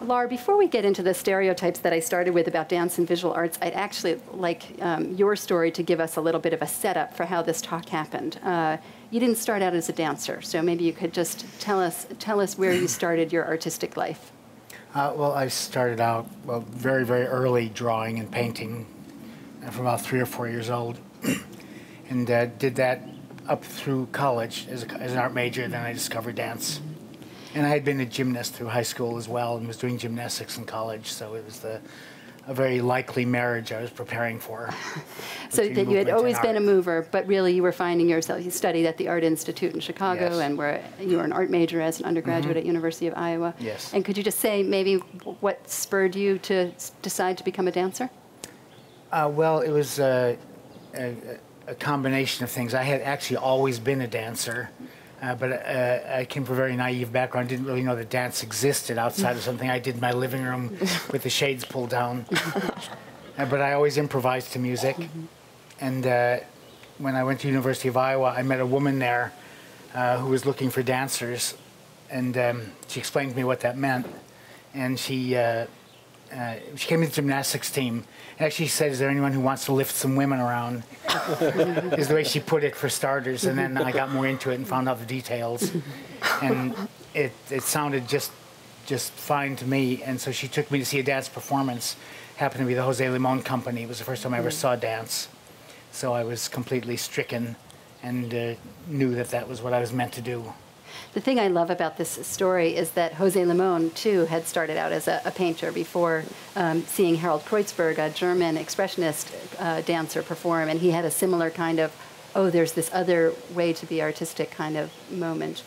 Lar, before we get into the stereotypes that I started with about dance and visual arts, I'd actually like your story to give us a little bit of a setup for how this talk happened. You didn't start out as a dancer, so maybe you could just tell us where you started your artistic life. Well, I started out very, very early drawing and painting from about 3 or 4 years old, and did that up through college as an art major. Then I discovered dance. And I had been a gymnast through high school as well and was doing gymnastics in college, so it was a very likely marriage I was preparing for. So that you had always been a mover, but really you were finding yourself, you studied at the Art Institute in Chicago, yes. And you were an art major as an undergraduate at University of Iowa. Yes. And could you just say maybe what spurred you to decide to become a dancer? Well, it was a combination of things. I had actually always been a dancer. But I came from a very naive background. Didn't really know that dance existed outside of something I did in my living room with the shades pulled down. But I always improvised to music. And when I went to University of Iowa, I met a woman there who was looking for dancers. And she explained to me what that meant. And she came to the gymnastics team. And actually said, "Is there anyone who wants to lift some women around?" is the way she put it, for starters. And then I got more into it and found out the details. And it sounded just fine to me. And so she took me to see a dance performance. Happened to be the Jose Limon Company. It was the first time I ever saw dance. So I was completely stricken and knew that that was what I was meant to do. The thing I love about this story is that Jose Limon, too, had started out as a painter before seeing Harold Kreutzberg, a German expressionist dancer, perform, and he had a similar kind of, oh, there's this other way to be artistic kind of moment.